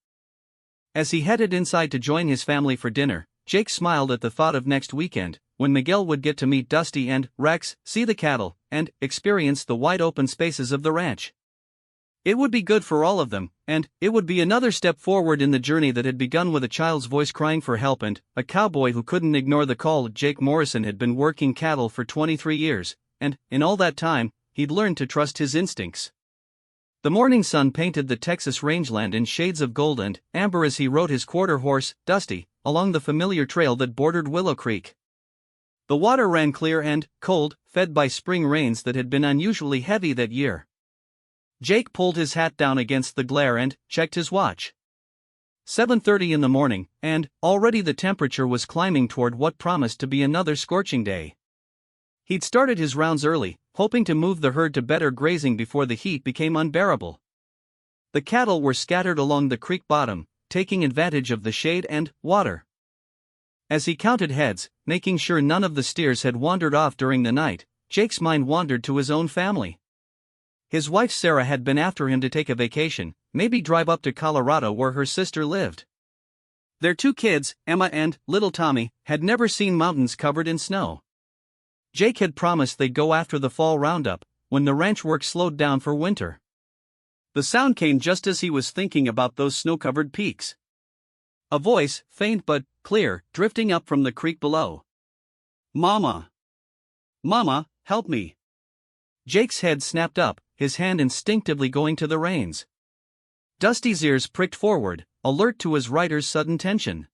As he headed inside to join his family for dinner, Jake smiled at the thought of next weekend, when Miguel would get to meet Dusty and Rex, see the cattle, and experience the wide-open spaces of the ranch. It would be good for all of them, and it would be another step forward in the journey that had begun with a child's voice crying for help and a cowboy who couldn't ignore the call. Jake Morrison had been working cattle for 23 years, and in all that time, he'd learned to trust his instincts. The morning sun painted the Texas rangeland in shades of gold and amber as he rode his quarter horse, Dusty, along the familiar trail that bordered Willow Creek. The water ran clear and cold, fed by spring rains that had been unusually heavy that year. Jake pulled his hat down against the glare and checked his watch. 7:30 in the morning, and already the temperature was climbing toward what promised to be another scorching day. He'd started his rounds early, hoping to move the herd to better grazing before the heat became unbearable. The cattle were scattered along the creek bottom, taking advantage of the shade and water. As he counted heads, making sure none of the steers had wandered off during the night, Jake's mind wandered to his own family. His wife Sarah had been after him to take a vacation, maybe drive up to Colorado where her sister lived. Their two kids, Emma and little Tommy, had never seen mountains covered in snow. Jake had promised they'd go after the fall roundup, when the ranch work slowed down for winter. The sound came just as he was thinking about those snow-covered peaks. A voice, faint but clear, drifting up from the creek below. "Mama! Mama, help me!" Jake's head snapped up, his hand instinctively going to the reins. Dusty's ears pricked forward, alert to his rider's sudden tension.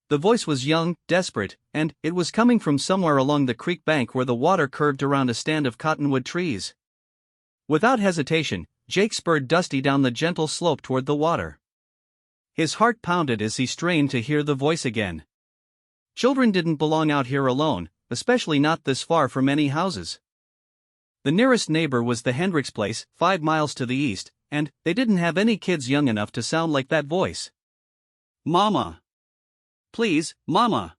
The voice was young, desperate, and it was coming from somewhere along the creek bank where the water curved around a stand of cottonwood trees. Without hesitation, Jake spurred Dusty down the gentle slope toward the water. His heart pounded as he strained to hear the voice again. Children didn't belong out here alone, especially not this far from any houses. The nearest neighbor was the Hendricks place, 5 miles to the east, and they didn't have any kids young enough to sound like that voice. Mama! Please, Mama!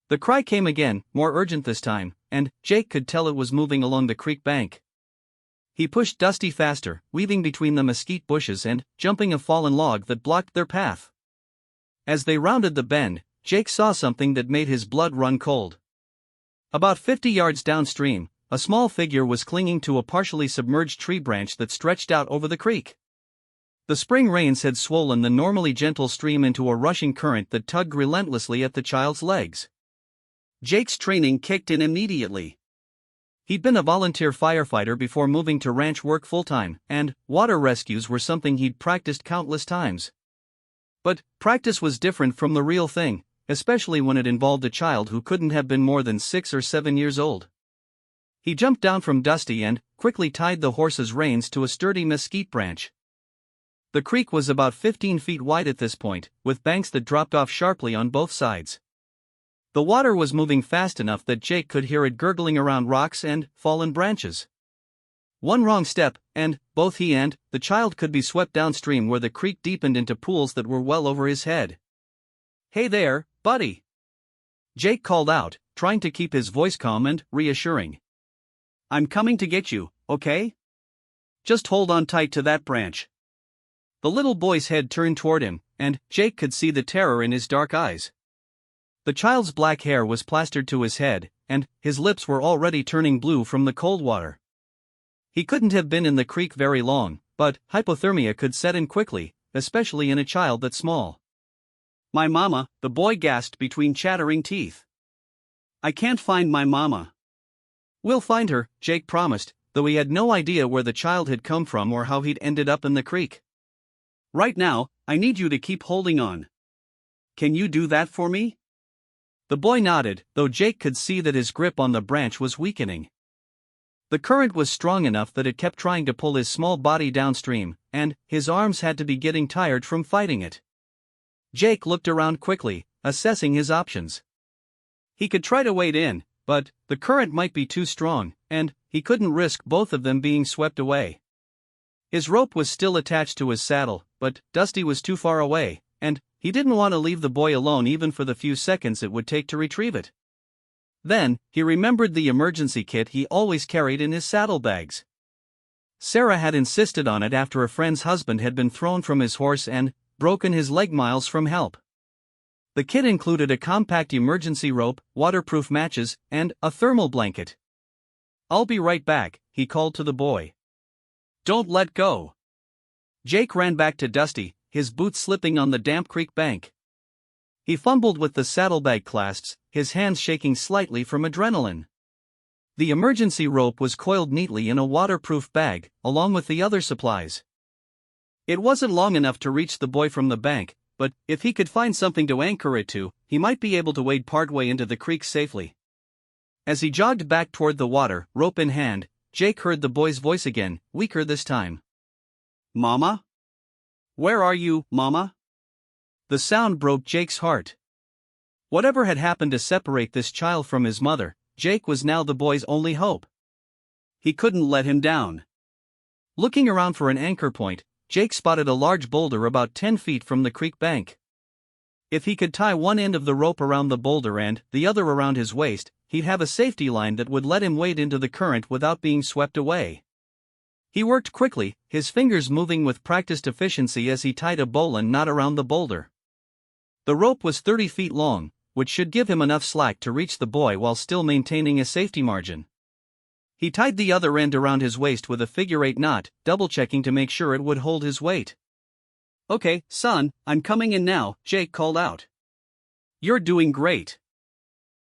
The cry came again, more urgent this time, and Jake could tell it was moving along the creek bank. He pushed Dusty faster, weaving between the mesquite bushes and jumping a fallen log that blocked their path. As they rounded the bend, Jake saw something that made his blood run cold. About 50 yards downstream, a small figure was clinging to a partially submerged tree branch that stretched out over the creek. The spring rains had swollen the normally gentle stream into a rushing current that tugged relentlessly at the child's legs. Jake's training kicked in immediately. He'd been a volunteer firefighter before moving to ranch work full-time, and water rescues were something he'd practiced countless times. But practice was different from the real thing, especially when it involved a child who couldn't have been more than 6 or 7 years old. He jumped down from Dusty and quickly tied the horse's reins to a sturdy mesquite branch. The creek was about 15 feet wide at this point, with banks that dropped off sharply on both sides. The water was moving fast enough that Jake could hear it gurgling around rocks and fallen branches. One wrong step, and both he and the child could be swept downstream where the creek deepened into pools that were well over his head. "Hey there, buddy!" Jake called out, trying to keep his voice calm and reassuring. "I'm coming to get you, okay? Just hold on tight to that branch." The little boy's head turned toward him, and Jake could see the terror in his dark eyes. The child's black hair was plastered to his head, and his lips were already turning blue from the cold water. He couldn't have been in the creek very long, but hypothermia could set in quickly, especially in a child that small. "My mama," the boy gasped between chattering teeth. "I can't find my mama." "We'll find her," Jake promised, though he had no idea where the child had come from or how he'd ended up in the creek. "Right now, I need you to keep holding on. Can you do that for me?" The boy nodded, though Jake could see that his grip on the branch was weakening. The current was strong enough that it kept trying to pull his small body downstream, and his arms had to be getting tired from fighting it. Jake looked around quickly, assessing his options. He could try to wade in, but the current might be too strong, and he couldn't risk both of them being swept away. His rope was still attached to his saddle, but Dusty was too far away, and he didn't want to leave the boy alone even for the few seconds it would take to retrieve it. Then, he remembered the emergency kit he always carried in his saddlebags. Sarah had insisted on it after a friend's husband had been thrown from his horse and broken his leg miles from help. The kit included a compact emergency rope, waterproof matches, and a thermal blanket. "I'll be right back," he called to the boy. "Don't let go." Jake ran back to Dusty, his boots slipping on the damp creek bank. He fumbled with the saddlebag clasps, his hands shaking slightly from adrenaline. The emergency rope was coiled neatly in a waterproof bag, along with the other supplies. It wasn't long enough to reach the boy from the bank, but if he could find something to anchor it to, he might be able to wade partway into the creek safely. As he jogged back toward the water, rope in hand, Jake heard the boy's voice again, weaker this time. "Mama? Where are you, Mama?" The sound broke Jake's heart. Whatever had happened to separate this child from his mother, Jake was now the boy's only hope. He couldn't let him down. Looking around for an anchor point, Jake spotted a large boulder about 10 feet from the creek bank. If he could tie one end of the rope around the boulder and the other around his waist, he'd have a safety line that would let him wade into the current without being swept away. He worked quickly, his fingers moving with practiced efficiency as he tied a bowline knot around the boulder. The rope was 30 feet long, which should give him enough slack to reach the boy while still maintaining a safety margin. He tied the other end around his waist with a figure-8 knot, double-checking to make sure it would hold his weight. "Okay, son, I'm coming in now," Jake called out. "You're doing great.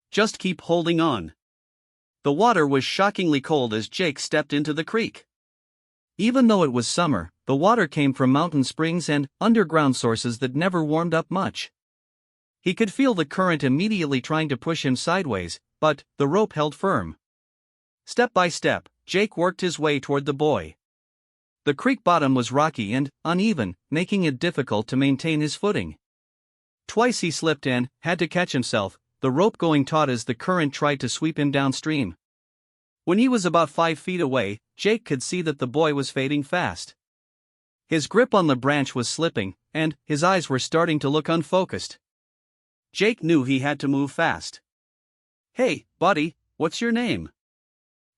Just keep holding on." The water was shockingly cold as Jake stepped into the creek. Even though it was summer, the water came from mountain springs and underground sources that never warmed up much. He could feel the current immediately trying to push him sideways, but the rope held firm. Step by step, Jake worked his way toward the boy. The creek bottom was rocky and uneven, making it difficult to maintain his footing. Twice he slipped and had to catch himself, the rope going taut as the current tried to sweep him downstream. When he was about 5 feet away, Jake could see that the boy was fading fast. His grip on the branch was slipping, and his eyes were starting to look unfocused. Jake knew he had to move fast. "Hey, buddy, what's your name?"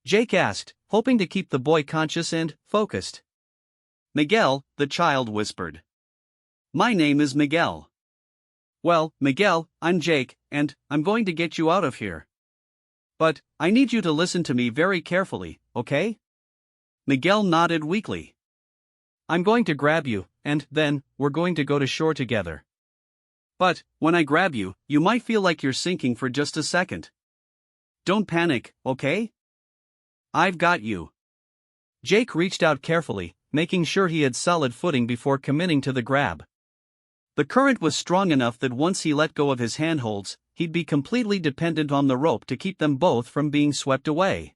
Jake asked, hoping to keep the boy conscious and focused. "Miguel," the child whispered. "My name is Miguel." "Well, Miguel, I'm Jake, and I'm going to get you out of here. But I need you to listen to me very carefully, okay?" Miguel nodded weakly. "I'm going to grab you, and then we're going to go to shore together. But when I grab you, you might feel like you're sinking for just a second. Don't panic, okay? I've got you." Jake reached out carefully, making sure he had solid footing before committing to the grab. The current was strong enough that once he let go of his handholds, he'd be completely dependent on the rope to keep them both from being swept away.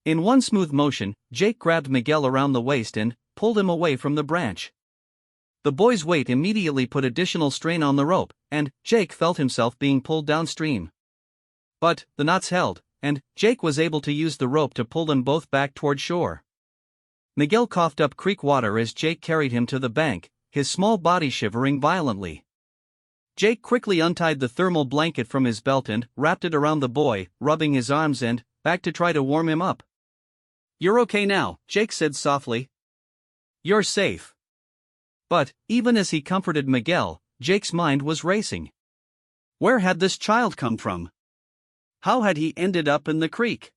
In one smooth motion, Jake grabbed Miguel around the waist and pulled him away from the branch. The boy's weight immediately put additional strain on the rope, and Jake felt himself being pulled downstream. But the knots held, and Jake was able to use the rope to pull them both back toward shore. Miguel coughed up creek water as Jake carried him to the bank, his small body shivering violently. Jake quickly untied the thermal blanket from his belt and wrapped it around the boy, rubbing his arms and back to try to warm him up. "You're okay now," Jake said softly. "You're safe." But even as he comforted Miguel, Jake's mind was racing. Where had this child come from? How had he ended up in the creek?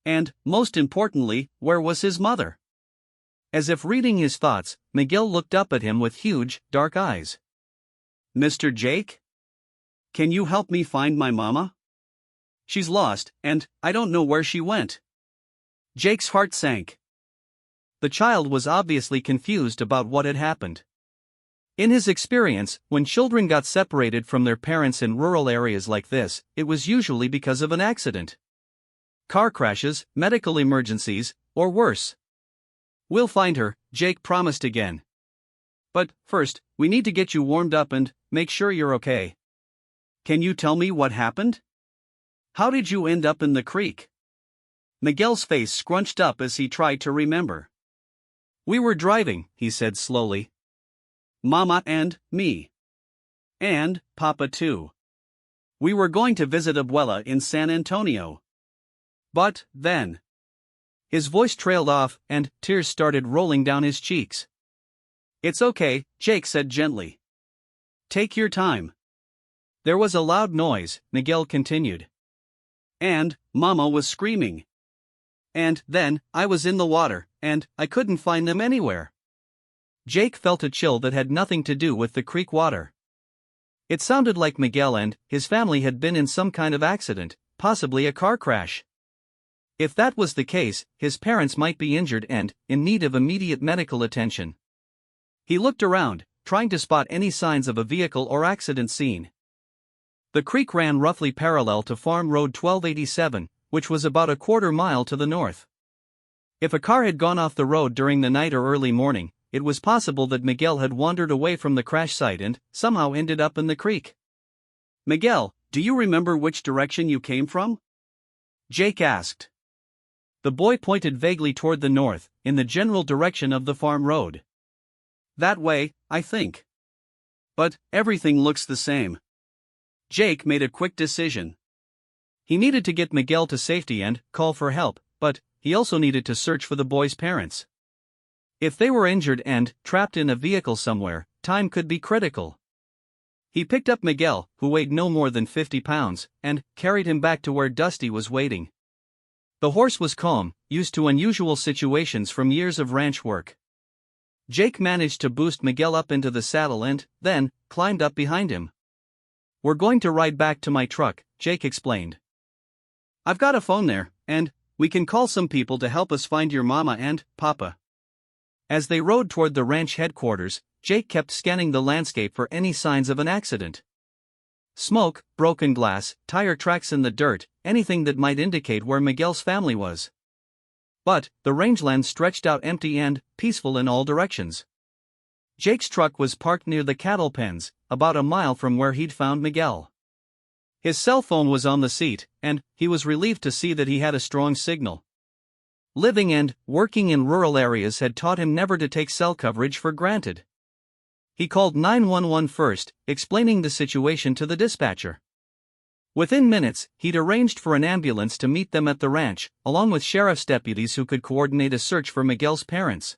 And, most importantly, where was his mother? As if reading his thoughts, Miguel looked up at him with huge, dark eyes. "Mr. Jake? Can you help me find my mama? She's lost, and I don't know where she went." Jake's heart sank. The child was obviously confused about what had happened. In his experience, when children got separated from their parents in rural areas like this, it was usually because of an accident. Car crashes, medical emergencies, or worse. "We'll find her," Jake promised again. "But first, we need to get you warmed up and make sure you're okay. Can you tell me what happened? How did you end up in the creek?" Miguel's face scrunched up as he tried to remember. "We were driving," he said slowly. "Mama and me. And Papa too. We were going to visit Abuela in San Antonio. But then..." His voice trailed off, and tears started rolling down his cheeks. "It's okay," Jake said gently. "Take your time." "There was a loud noise," Miguel continued. "And Mama was screaming. And then I was in the water, and I couldn't find them anywhere." Jake felt a chill that had nothing to do with the creek water. It sounded like Miguel and his family had been in some kind of accident, possibly a car crash. If that was the case, his parents might be injured and in need of immediate medical attention. He looked around, trying to spot any signs of a vehicle or accident scene. The creek ran roughly parallel to Farm Road 1287, which was about a quarter mile to the north. If a car had gone off the road during the night or early morning, it was possible that Miguel had wandered away from the crash site and somehow ended up in the creek. "Miguel, do you remember which direction you came from?" Jake asked. The boy pointed vaguely toward the north, in the general direction of the farm road. "That way, I think. But everything looks the same." Jake made a quick decision. He needed to get Miguel to safety and call for help, but he also needed to search for the boy's parents. If they were injured and trapped in a vehicle somewhere, time could be critical. He picked up Miguel, who weighed no more than 50 pounds, and carried him back to where Dusty was waiting. The horse was calm, used to unusual situations from years of ranch work. Jake managed to boost Miguel up into the saddle and then climbed up behind him. "We're going to ride back to my truck," Jake explained. "I've got a phone there, and we can call some people to help us find your mama and papa." As they rode toward the ranch headquarters, Jake kept scanning the landscape for any signs of an accident. Smoke, broken glass, tire tracks in the dirt, anything that might indicate where Miguel's family was. But the rangeland stretched out empty and peaceful in all directions. Jake's truck was parked near the cattle pens, about a mile from where he'd found Miguel. His cell phone was on the seat, and he was relieved to see that he had a strong signal. Living and working in rural areas had taught him never to take cell coverage for granted. He called 911 first, explaining the situation to the dispatcher. Within minutes, he'd arranged for an ambulance to meet them at the ranch, along with sheriff's deputies who could coordinate a search for Miguel's parents.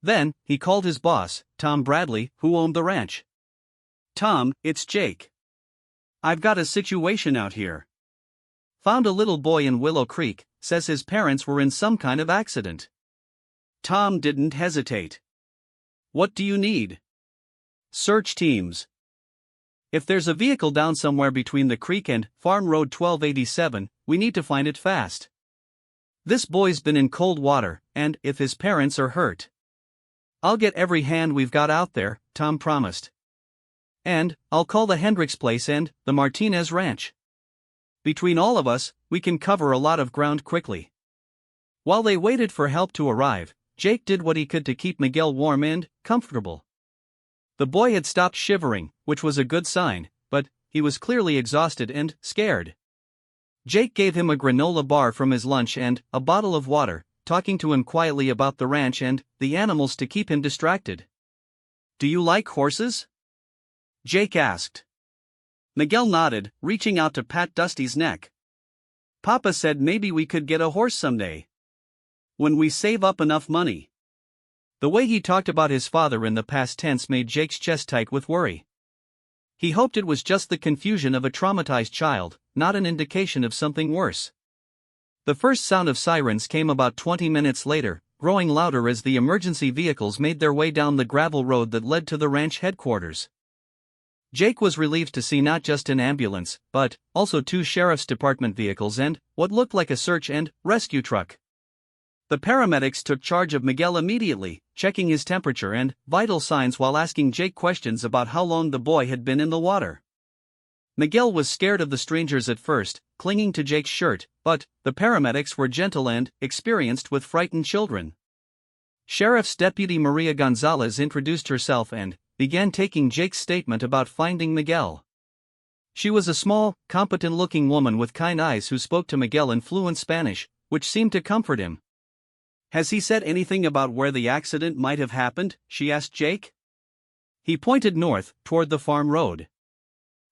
Then, he called his boss, Tom Bradley, who owned the ranch. "Tom, it's Jake. I've got a situation out here. Found a little boy in Willow Creek, says his parents were in some kind of accident." Tom didn't hesitate. "What do you need?" "Search teams. If there's a vehicle down somewhere between the creek and Farm Road 1287, we need to find it fast. This boy's been in cold water, and if his parents are hurt, I'll get every hand we've got out there," Tom promised. "And I'll call the Hendricks place and the Martinez Ranch. Between all of us, we can cover a lot of ground quickly." While they waited for help to arrive, Jake did what he could to keep Miguel warm and comfortable. The boy had stopped shivering, which was a good sign, but he was clearly exhausted and scared. Jake gave him a granola bar from his lunch and a bottle of water, talking to him quietly about the ranch and the animals to keep him distracted. "Do you like horses?" Jake asked. Miguel nodded, reaching out to pat Dusty's neck. "Papa said maybe we could get a horse someday. When we save up enough money." The way he talked about his father in the past tense made Jake's chest tight with worry. He hoped it was just the confusion of a traumatized child, not an indication of something worse. The first sound of sirens came about 20 minutes later, growing louder as the emergency vehicles made their way down the gravel road that led to the ranch headquarters. Jake was relieved to see not just an ambulance, but also 2 sheriff's department vehicles and what looked like a search and rescue truck. The paramedics took charge of Miguel immediately, checking his temperature and vital signs while asking Jake questions about how long the boy had been in the water. Miguel was scared of the strangers at first, clinging to Jake's shirt, but the paramedics were gentle and experienced with frightened children. Sheriff's Deputy Maria Gonzalez introduced herself and began taking Jake's statement about finding Miguel. She was a small, competent-looking woman with kind eyes who spoke to Miguel in fluent Spanish, which seemed to comfort him. "Has he said anything about where the accident might have happened?" she asked Jake. He pointed north, toward the farm road.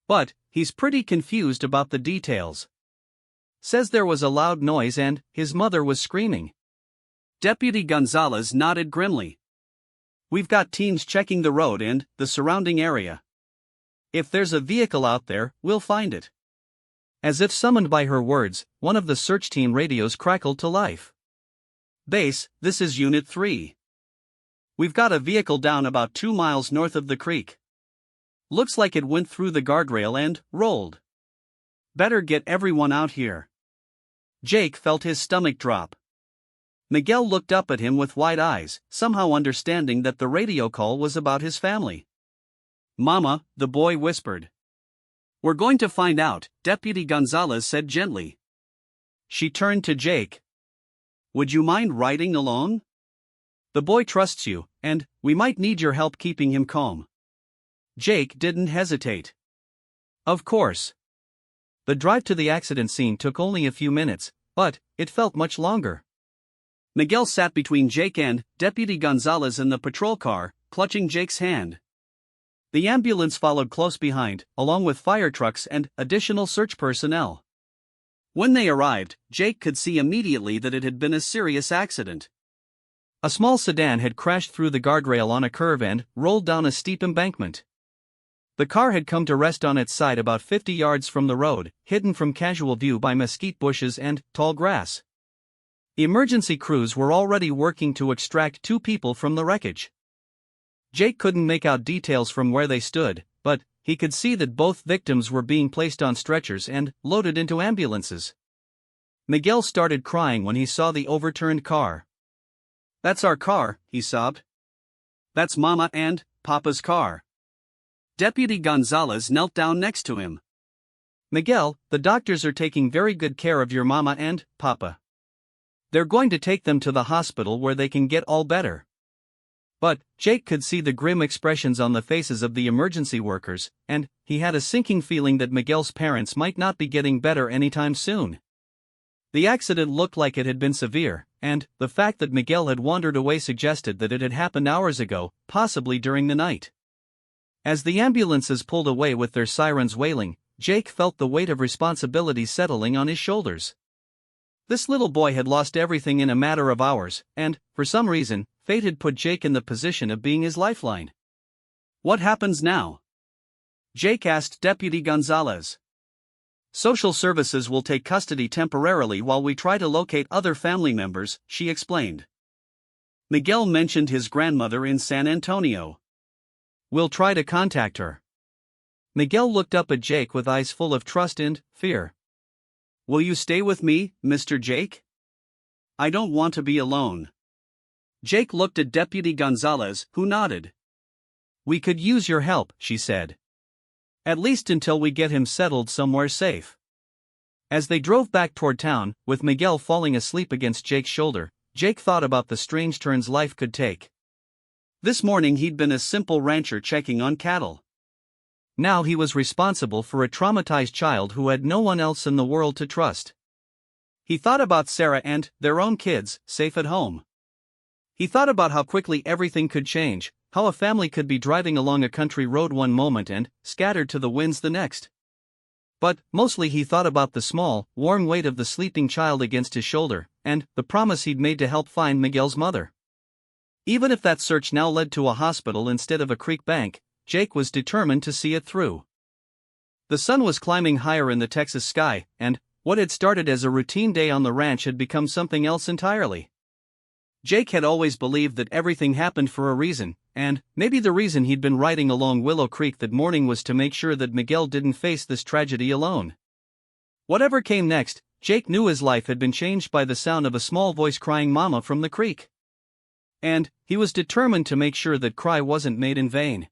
"But he's pretty confused about the details. Says there was a loud noise and his mother was screaming." Deputy Gonzalez nodded grimly. "We've got teams checking the road and the surrounding area. If there's a vehicle out there, we'll find it." As if summoned by her words, one of the search team radios crackled to life. "Base, this is Unit 3. We've got a vehicle down about 2 miles north of the creek. Looks like it went through the guardrail and rolled. Better get everyone out here." Jake felt his stomach drop. Miguel looked up at him with wide eyes, somehow understanding that the radio call was about his family. "Mama," the boy whispered. "We're going to find out," Deputy Gonzalez said gently. She turned to Jake. "Would you mind riding along? The boy trusts you, and we might need your help keeping him calm." Jake didn't hesitate. "Of course." The drive to the accident scene took only a few minutes, but it felt much longer. Miguel sat between Jake and Deputy Gonzalez in the patrol car, clutching Jake's hand. The ambulance followed close behind, along with fire trucks and additional search personnel. When they arrived, Jake could see immediately that it had been a serious accident. A small sedan had crashed through the guardrail on a curve and rolled down a steep embankment. The car had come to rest on its side about 50 yards from the road, hidden from casual view by mesquite bushes and tall grass. Emergency crews were already working to extract 2 people from the wreckage. Jake couldn't make out details from where they stood, but he could see that both victims were being placed on stretchers and loaded into ambulances. Miguel started crying when he saw the overturned car. "That's our car," he sobbed. "That's Mama and Papa's car." Deputy Gonzalez knelt down next to him. "Miguel, the doctors are taking very good care of your Mama and Papa. They're going to take them to the hospital where they can get all better. But Jake could see the grim expressions on the faces of the emergency workers, and he had a sinking feeling that Miguel's parents might not be getting better anytime soon. The accident looked like it had been severe, and the fact that Miguel had wandered away suggested that it had happened hours ago, possibly during the night. As the ambulances pulled away with their sirens wailing, Jake felt the weight of responsibility settling on his shoulders. This little boy had lost everything in a matter of hours, and, for some reason, fate had put Jake in the position of being his lifeline. What happens now? Jake asked Deputy Gonzalez. Social services will take custody temporarily while we try to locate other family members, she explained. Miguel mentioned his grandmother in San Antonio. We'll try to contact her. Miguel looked up at Jake with eyes full of trust and fear. Will you stay with me, Mr. Jake? I don't want to be alone. Jake looked at Deputy Gonzalez, who nodded. We could use your help, she said. At least until we get him settled somewhere safe. As they drove back toward town, with Miguel falling asleep against Jake's shoulder, Jake thought about the strange turns life could take. This morning he'd been a simple rancher checking on cattle. Now he was responsible for a traumatized child who had no one else in the world to trust. He thought about Sarah and their own kids, safe at home. He thought about how quickly everything could change, how a family could be driving along a country road one moment and scattered to the winds the next. But mostly he thought about the small, warm weight of the sleeping child against his shoulder, and the promise he'd made to help find Miguel's mother. Even if that search now led to a hospital instead of a creek bank, Jake was determined to see it through. The sun was climbing higher in the Texas sky, and what had started as a routine day on the ranch had become something else entirely. Jake had always believed that everything happened for a reason, and maybe the reason he'd been riding along Willow Creek that morning was to make sure that Miguel didn't face this tragedy alone. Whatever came next, Jake knew his life had been changed by the sound of a small voice crying "Mama" from the creek. And he was determined to make sure that cry wasn't made in vain.